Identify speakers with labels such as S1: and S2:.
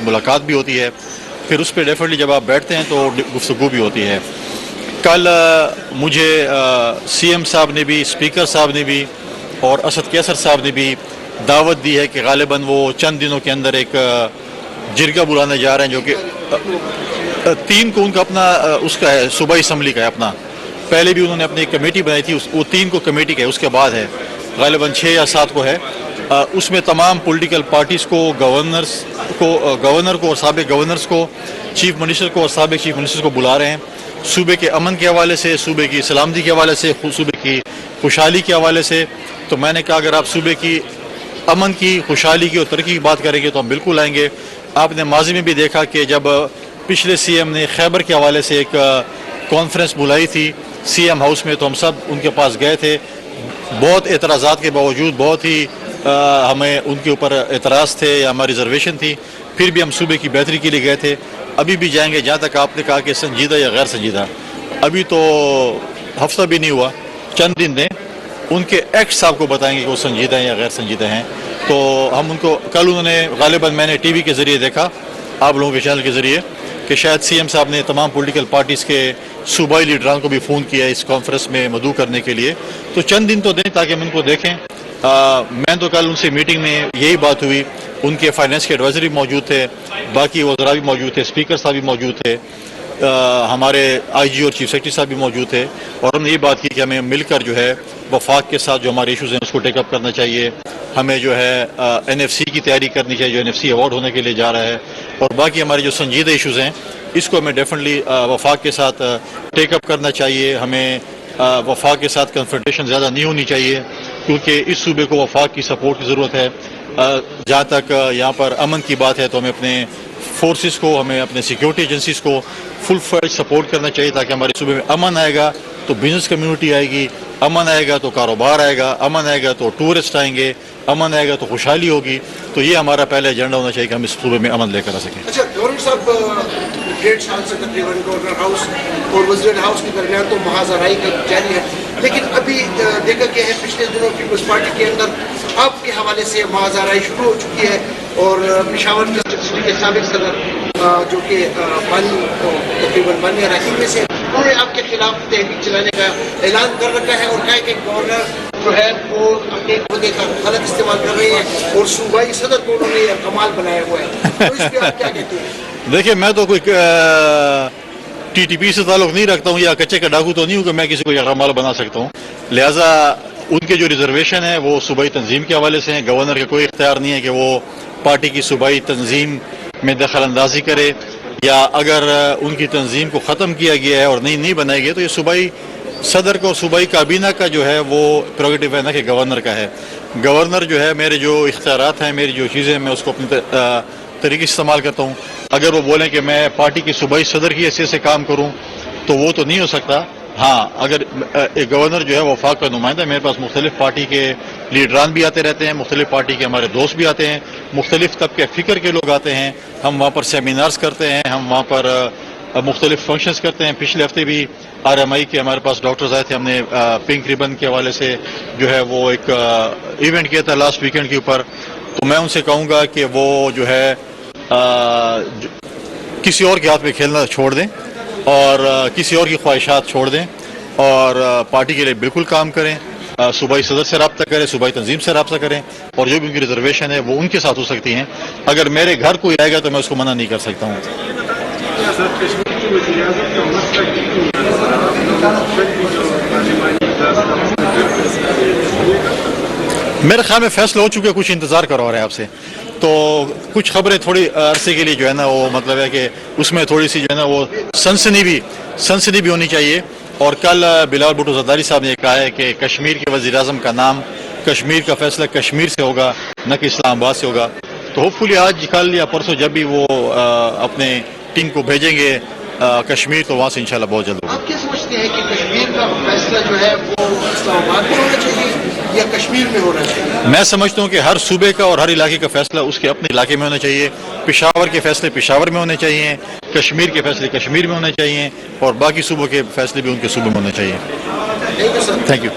S1: ملاقات بھی ہوتی ہے، پھر اس پہ ڈیفینیٹلی جب آپ بیٹھتے ہیں تو گفتگو بھی ہوتی ہے۔ کل مجھے سی ایم صاحب نے بھی، اسپیکر صاحب نے بھی اور اسد کیسر صاحب نے بھی دعوت دی ہے کہ غالباً وہ چند دنوں کے اندر ایک جرگہ بلانے جا رہے ہیں، جو کہ 3 کو ان کا اپنا اس کا ہے، صوبائی اسمبلی کا ہے اپنا۔ پہلے بھی انہوں نے اپنی ایک کمیٹی بنائی تھی، وہ 3 کو کمیٹی کا ہے، اس کے بعد ہے غالباً 6 یا 7 کو ہے۔ اس میں تمام پولیٹیکل پارٹیز کو، گورنر کو اور سابق گورنرز کو، چیف منسٹر کو اور سابق چیف منسٹر کو بلا رہے ہیں، صوبے کے امن کے حوالے سے، صوبے کی سلامتی کے حوالے سے، صوبے کی خوشحالی کے حوالے سے۔ تو میں نے کہا اگر آپ صوبے کی امن کی، خوشحالی کی اور ترقی کی بات کریں گے تو ہم بالکل آئیں گے۔ آپ نے ماضی میں بھی دیکھا کہ جب پچھلے سی ایم نے خیبر کے حوالے سے ایک کانفرنس بلائی تھی سی ایم ہاؤس میں، تو ہم سب ان کے پاس گئے تھے۔ بہت اعتراضات کے باوجود، بہت ہی ہمیں ان کے اوپر اعتراض تھے یا ہماری ریزرویشن تھی، پھر بھی ہم صوبے کی بہتری کے لیے گئے تھے۔ ابھی بھی جائیں گے، جہاں تک آپ نے کہا کہ سنجیدہ یا غیر سنجیدہ، ابھی تو ہفتہ بھی نہیں ہوا، چند دن دیں، ان کے ایکٹس آپ کو بتائیں گے کہ وہ سنجیدہ ہیں یا غیر سنجیدہ ہیں۔ تو ہم ان کو کل انہوں نے غالباً میں نے ٹی وی کے ذریعے دیکھا، آپ لوگوں کے چینل کے ذریعے، کہ شاید سی ایم صاحب نے تمام پولیٹیکل پارٹیز کے صوبائی لیڈران کو بھی فون کیا ہے اس کانفرنس میں مدعو کرنے کے لیے۔ تو چند دن تو دیں تاکہ ہم ان کو دیکھیں۔ میں تو کل ان سے میٹنگ میں یہی بات ہوئی، ان کے فائنینس کے ایڈوائزر بھی موجود تھے، باقی وزراء بھی موجود تھے، اسپیکر صاحب بھی موجود تھے، ہمارے آئی جی اور چیف سیکرٹری صاحب بھی موجود تھے، اور ہم نے یہ بات کی کہ ہمیں مل کر جو ہے وفاق کے ساتھ جو ہمارے ایشوز ہیں اس کو ٹیک اپ کرنا چاہیے۔ ہمیں جو ہے این ایف سی کی تیاری کرنی چاہیے، جو این ایف سی ایوارڈ ہونے کے لیے جا رہا ہے، اور باقی ہمارے جو سنجیدہ ایشوز ہیں اس کو ہمیں ڈیفینیٹلی وفاق کے ساتھ ٹیک اپ کرنا چاہیے۔ ہمیں وفاق کے ساتھ کنفرنٹیشن زیادہ نہیں ہونی چاہیے، کیونکہ اس صوبے کو وفاق کی سپورٹ کی ضرورت ہے۔ جہاں تک یہاں پر امن کی بات ہے تو ہمیں اپنے فورسز کو، ہمیں اپنے سیکیورٹی ایجنسیز کو فل فلیج سپورٹ کرنا چاہیے، تاکہ ہمارے صوبے میں امن آئے گا تو بزنس کمیونٹی آئے گی، امن آئے گا تو کاروبار آئے گا، امن آئے گا تو ٹورسٹ آئیں گے، امن آئے گا تو خوشحالی ہوگی۔ تو یہ ہمارا پہلا ایجنڈا ہونا چاہیے کہ ہم اس صوبے میں امن لے کر آ سکیں۔
S2: اچھا گورنر صاحب، 1.5 سال سے تقریباً گورنر ہاؤس اور وزیر ہاؤس کے درمیان تو محاذ آرائی کا جاری ہے، لیکن ابھی دیکھا گیا ہے پچھلے دنوں پیپلز پارٹی کے اندر آپ کے حوالے سے محاذ آرائی شروع ہو چکی ہے، اور پشاور ڈسٹرکٹ کے سابق صدر جو کہ تقریباً 12 اراکین میں سے، انہوں نے آپ کے خلاف تحریک چلانے کا اعلان کر رکھا ہے اور کہا کہ گورنر جو ہے وہ اپنے عہدے کا غلط استعمال کر رہے ہیں اور صوبائی صدر کو انہوں نے کمال بنایا ہوا ہے۔ تو اس پہ آپ کیا کہتے ہیں؟
S1: دیکھیں، میں تو کوئی ٹی ٹی پی سے تعلق نہیں رکھتا ہوں، یا کچے کا ڈاکو تو نہیں ہوں کہ میں کسی کو یرغمال بنا سکتا ہوں، لہٰذا ان کے جو ریزرویشن ہے وہ صوبائی تنظیم کے حوالے سے ہیں۔ گورنر کا کوئی اختیار نہیں ہے کہ وہ پارٹی کی صوبائی تنظیم میں دخل اندازی کرے، یا اگر ان کی تنظیم کو ختم کیا گیا ہے اور نہیں بنائی گئی تو یہ صوبائی صدر کو، صوبائی کابینہ کا جو ہے وہ پروگیٹو ہے، نہ کہ گورنر کا ہے۔ گورنر جو ہے، میرے جو اختیارات ہیں، میری جو چیزیں، میں اس کو اپنے طریقے سے استعمال کرتا ہوں۔ اگر وہ بولیں کہ میں پارٹی کی صوبائی صدر کی حیثیت سے کام کروں تو وہ تو نہیں ہو سکتا۔ ہاں، اگر ایک گورنر جو ہے وفاق کا نمائندہ ہے، میرے پاس مختلف پارٹی کے لیڈران بھی آتے رہتے ہیں، مختلف پارٹی کے ہمارے دوست بھی آتے ہیں، مختلف طبقے فکر کے لوگ آتے ہیں، ہم وہاں پر سیمینارز کرتے ہیں، ہم وہاں پر مختلف فنکشنز کرتے ہیں۔ پچھلے ہفتے بھی آر ایم آئی کے ہمارے پاس ڈاکٹرز آئے تھے، ہم نے پنک ریبن کے حوالے سے جو ہے وہ ایک ایونٹ کیا تھا لاسٹ ویکینڈ کے اوپر۔ تو میں ان سے کہوں گا کہ وہ جو ہے کسی اور کے ہاتھ میں کھیلنا چھوڑ دیں، اور کسی اور کی خواہشات چھوڑ دیں، اور پارٹی کے لیے بالکل کام کریں، صوبائی صدر سے رابطہ کریں، صوبائی تنظیم سے رابطہ کریں، اور جو بھی ان کی ریزرویشن ہے وہ ان کے ساتھ ہو سکتی ہیں۔ اگر میرے گھر کوئی آئے گا تو میں اس کو منع نہیں کر سکتا ہوں۔ میرے خیال میں فیصلہ ہو چکا ہے، کچھ انتظار کروا رہے ہیں آپ سے، تو کچھ خبریں تھوڑی عرصے کے لیے جو ہے نا وہ مطلب ہے کہ اس میں تھوڑی سی جو ہے نا وہ سنسنی بھی ہونی چاہیے۔ اور کل بلاول بھٹو زرداری صاحب نے کہا ہے کہ کشمیر کے وزیر اعظم کا نام، کشمیر کا فیصلہ کشمیر سے ہوگا، نہ کہ اسلام آباد سے ہوگا۔ تو ہوپ فلی آج کل یا پرسوں جب بھی وہ اپنے ٹیم کو بھیجیں گے کشمیر، تو وہاں سے انشاءاللہ بہت جلد ہوگا۔
S2: آپ کیا سمجھتے ہیں کہ کشمیر کا فیصلہ جو ہے وہ اسلام آباد میں ہونا چاہیے یا کشمیر میں ہونا چاہیے؟
S1: میں سمجھتا ہوں کہ ہر صوبے کا اور ہر علاقے کا فیصلہ اس کے اپنے علاقے میں ہونا چاہیے۔ پشاور کے فیصلے پشاور میں ہونے چاہیے، کشمیر کے فیصلے کشمیر میں ہونے چاہیے، اور باقی صوبوں کے فیصلے بھی ان کے صوبے میں ہونے چاہیے۔
S2: Thank you sir.
S1: Thank you.